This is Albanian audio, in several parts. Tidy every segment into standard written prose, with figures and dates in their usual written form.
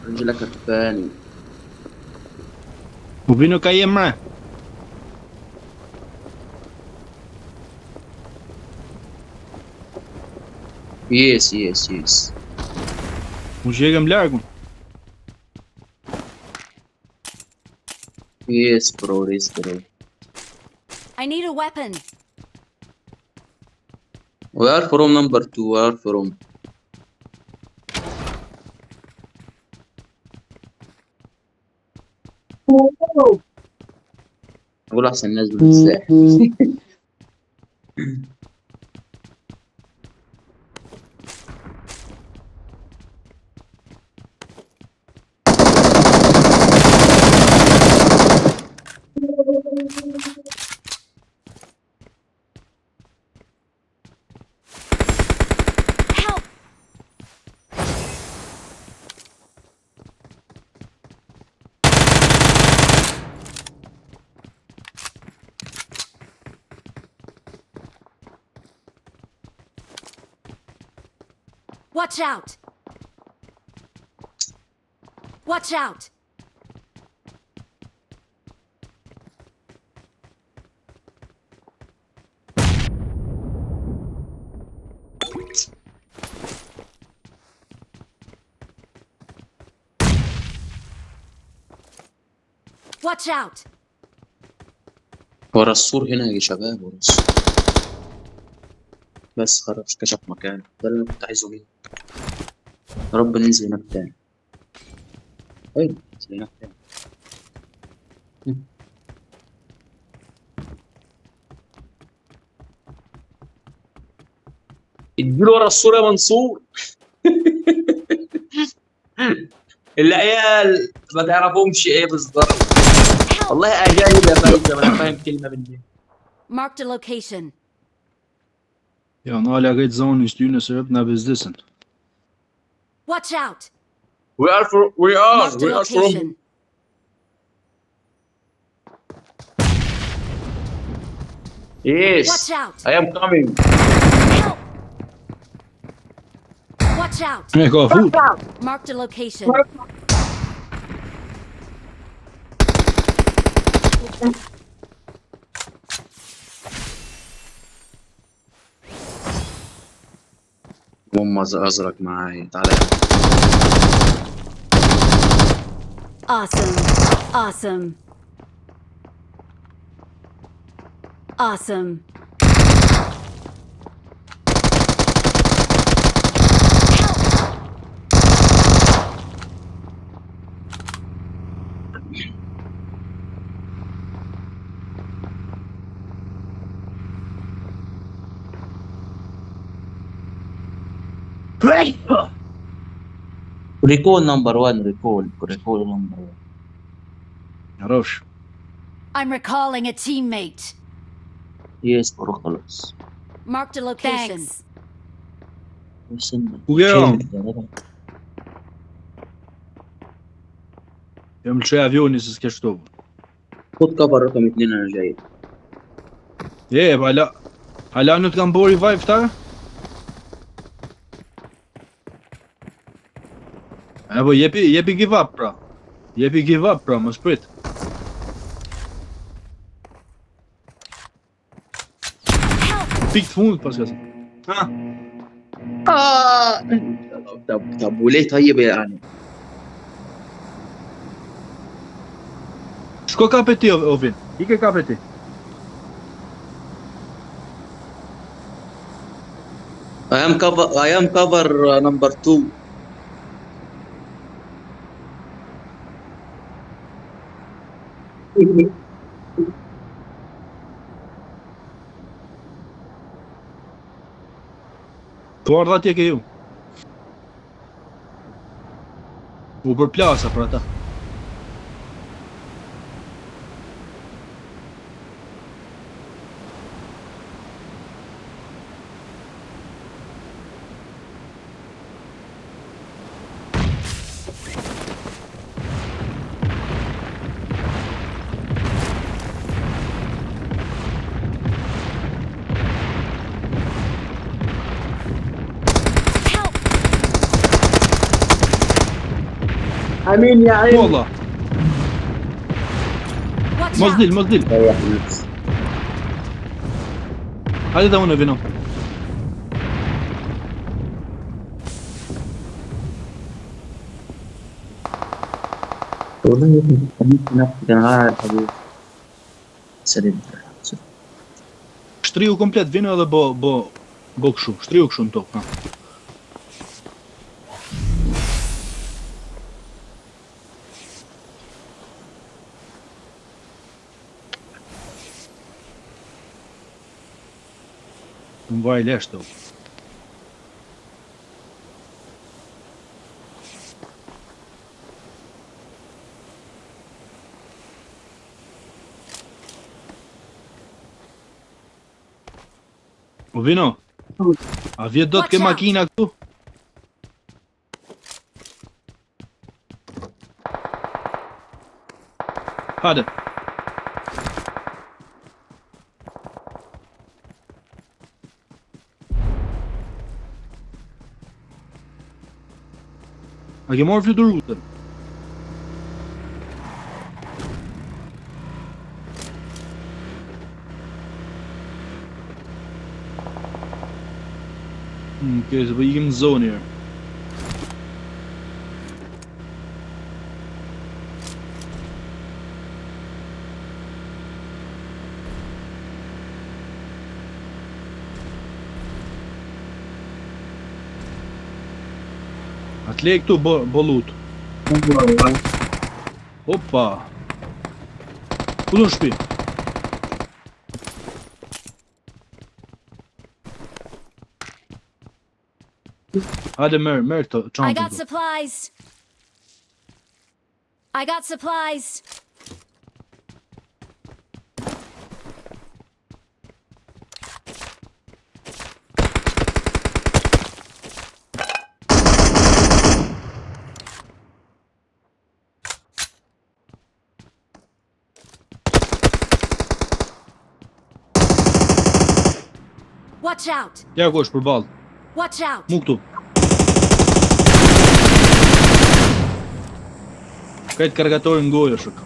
رجلك هتفاني. وبينو كاي معاه. Yes. وجيجا ملاعقون. Yes, bro. I need a weapon. We are from number 2. We are from. أقول أحسن ناس بالسلاح. Help! Watch out! Watch out! Watch out! ورا السور هنا يا شباب، ورا السور. بس خلاص كشف مكان، ده اللي أنا كنت عايزه منه. يا رب ننزل هناك تاني. أيوة ننزل هناك تاني. اديله ورا السور يا منصور. العيال ما تعرفهمش ايه بالظبط. والله اجانب يا فايزه، ما انا فاهم كلمه منهم. Marked a location. Ja, nå har jeg rett zone i stynet, så åpner businessen. Watch out! We are Marked a location. Yes, Watch out! I am coming. Help! Watch out! Jeg har fot. Marked a location. ماما ازرق معايا، تعالى. Awesome. Awesome. Awesome. ريكول نمبر 1. ريكول نمبر 1. معرفش. I'm recalling a teammate. يس برو خلاص. Marked a location. وياهم. يوم شوي افيوني سكشتوب. خد كفر رقم 2 انا جاي. ايه هلا انه كان بو ريفايف ترى. ابو يبي جيف اب برا. يبي جيف اب برا ما سبريت. فيك تموت بس يا طب وليه طيب يعني؟ شكو كابتي اوفين؟ هيك كابتي. I am cover number 2. Guardati che io. Uber Plaza për ata. Amin ja Po Allah, Watch mos out! dil, mos dil. Ja, Ahmet. Hajde da unë vino. والله يا ابني خليك نفسك انا عارف حبيبي سليم. Shtriu komplet, vino edhe bo kështu, shtriu kështu në tokë. Ha. Më vaj lesh të. O vino, a vjet do të ke Watch out. makina këtu? Hajde. A ke marrë fluturutën? Okej, se po ikim në zonë herë. Atë le këtu bo lut. Opa. Ku do në shtëpi? Hajde merr këto I çantën. got këtu. supplies. I got supplies. Watch out! Ja ku është përballë. Watch out! Mu këtu. Këtë kargatorin gojë shuk.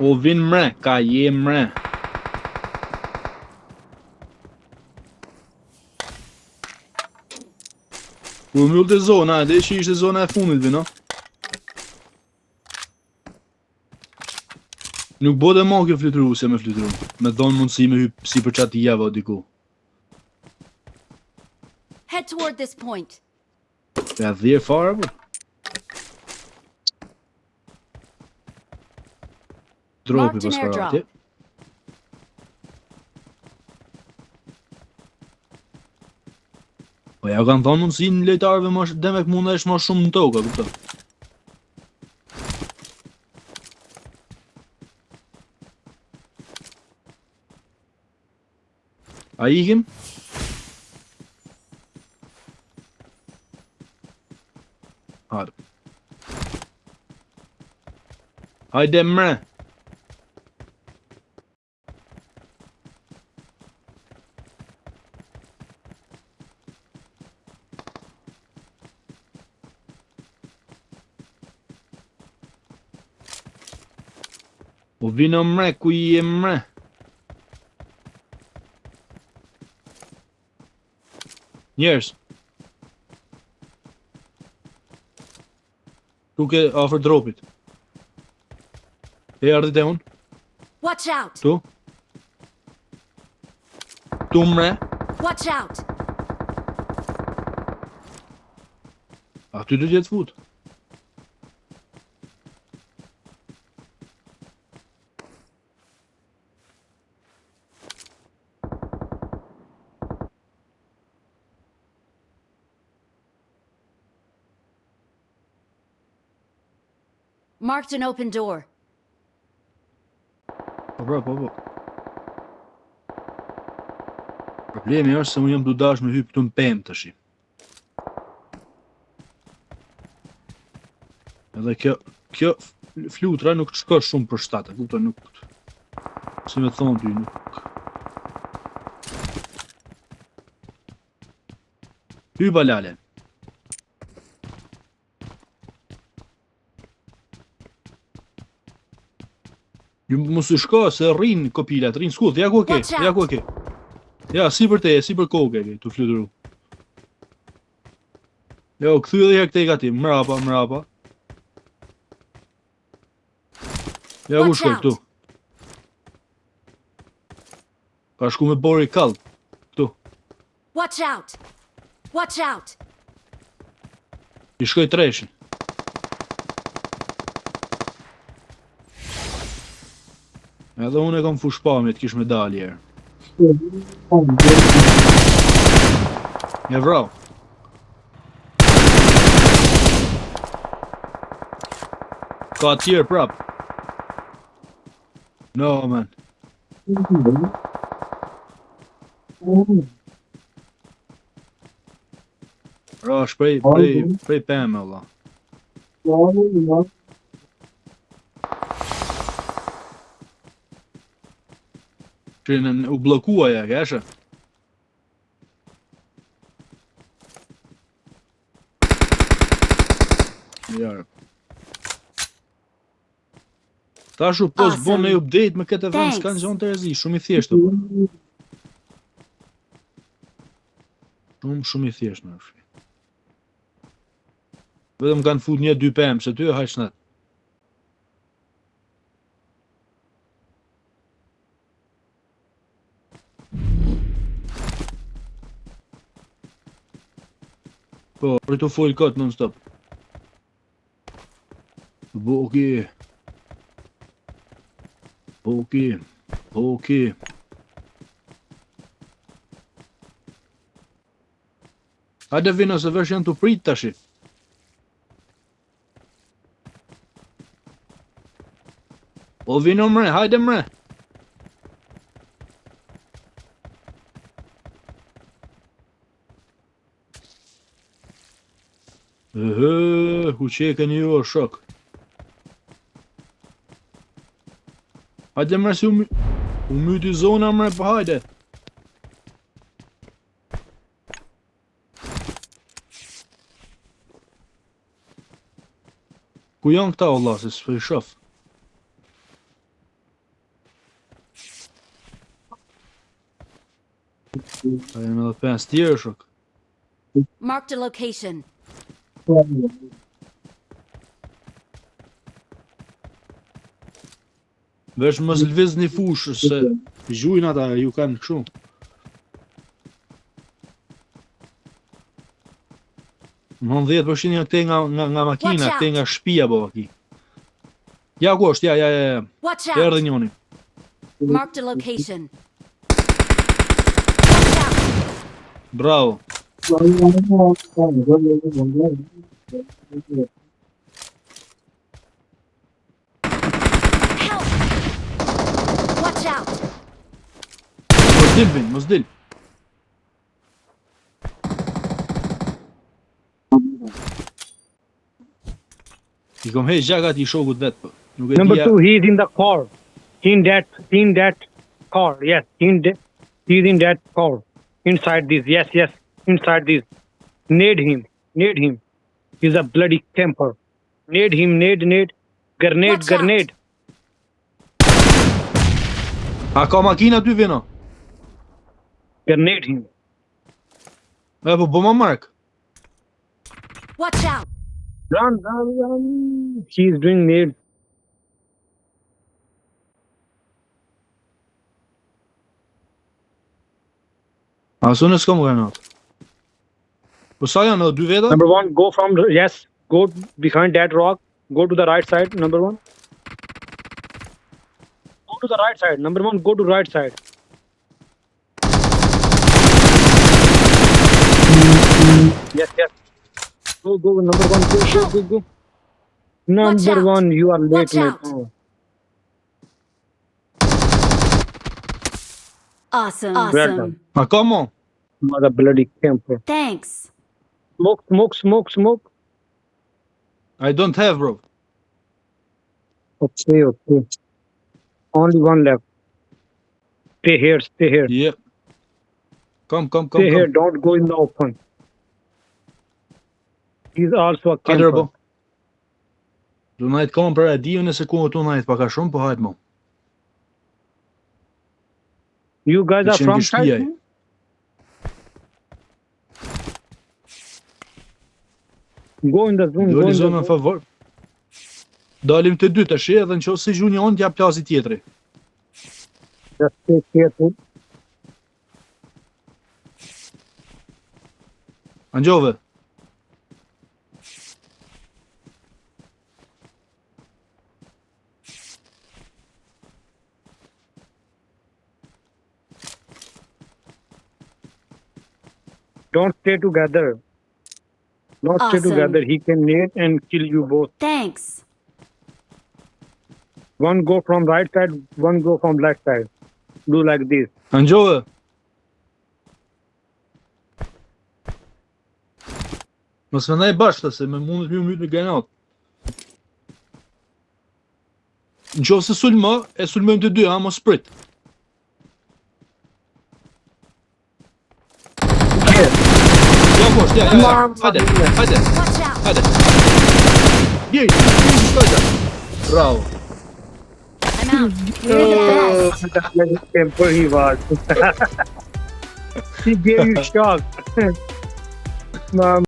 O vin mre, ka je mre. Kur mbyll të zona, dhe që ishte zona e fundit vino. Nuk bo dhe ma kjo flytru se me flytru. Me thonë mundësi me hyp si për qatë jeva o diku. Head toward this point. Ja dhirë fara për. Dropi Marked an pas airdrop. para atje. Po ja kanë thonë mundësi në lejtarëve më demek mundesh më shumë në tokë, kupton. A ikim? Hajde. Hajde mre. Po vino mre, ku i e mre? Njerës. Tu ke afër dropit. E ardhit e unë? Watch out! Tu? Tu mre? Watch out! Aty du t'jetë fut. Marked an open door. Po. Problemi është se unë jam du dash me hyp këtu në pemë tash. Edhe kjo flutra nuk shko shumë për shtatë, kuptoj, nuk... Si me thonë ty, nuk... Hy balale. Ju mos u shko se rrin kopilat, rrin skull, ja ku e ke, Watch out. ja ku e ke. Ja, si për te, si për koke ke, tu fluturu. Jo, këthy edhe ja këtej gati, mrapa, mrapa. Ja ku Watch shkoj, out. këtu. Ka shku me bori kall, këtu. Watch out! Watch out! I shkoj treshi. Edhe unë e kam fush pamjet, kish me dal herë. Ja vrau. Ka tjerë prap. No, man. Ra, shprej pëmë, Allah. Që u blokua ja, keshe? Jarë. Tashu pos Awesome. bon në update me këtë vend, Thanks. s'kanë gjonë të rezi, shumë i thjeshtë. Shumë i thjeshtë në rëshë. Vetëm kanë fut 1-2 pëmë, se ty e hajshnet. Po, për të full kot non-stop. Boki. Boki. Boki. Hajde vino se vesh janë të prit tashi. O vino mre, hajde mre. Ku qeken ju o shok. Hajde mre si u myti zona mre, pa hajde. Ku janë këta Allah, se s'për shof. A janë edhe 5 tjerë shok. Marked a location. Vesh mos lviz një fushë, se gjujnë ata, ju kanë këshu. Më 10% janë këte nga makina, Watch out. këte nga shpia bo aki. Ja ku është, ja. Watch Erdhe out! njoni. Marked a location. Watch out! Bravo. Help! Watch out! Mos dil bin, mos dil. I kom hej gjagat I shokut vet po. Nuk e Number dija. 2, he is in the car. In that car. Yes, he is in that car. Inside this. Yes, inside this. Nade him. He's a bloody camper. Nade him. Watch out. Grenade. A ka makina ty vino? Grenade him. E po ma mark. Watch out! Run. He is doing nade. Asu në s'kom granat. Po sa janë edhe 2 veta? Number 1, go behind that rock. Go to the right side, number 1. Go to the right side. Number 1, go to right side. Yes. Go, number 1, go. Number out. 1, you are late, Watch mate. out. Oh. Awesome. Well done. A ka mo? Mother bloody camper. Thanks. Smoke. I don't have, bro. Okay, okay. Only one left. Stay here, stay here. Yeah. Come. Stay here, don't go in the open. He's also a Hajde, camper. bro. Do najt kam për e di nëse ku tu najt paka shumë, po hajt mo. You guys are Qenë from ke shtëpia side? Go in the zone, go Doli in the zonën zone. favor. Dalim të dy tash, edhe nëse gjuni on t'jap plazi tjetri. Just stay careful. Angjove. Don't stay together. Don't stay Awesome. together. He can nade and kill you both. Thanks. One go from right side, one go from left side. Do like this. Angjove. Mos më ndaj bashkë se më mundet më myt me granat. Nëse sulmo, e sulmojmë të dy, ha, mos prit. Ja, poshtë, ja. Hajde. Watch out. Hajde. Jej, bravo. I'm out. You're the best. Temper he was. He gave you shock. Mom.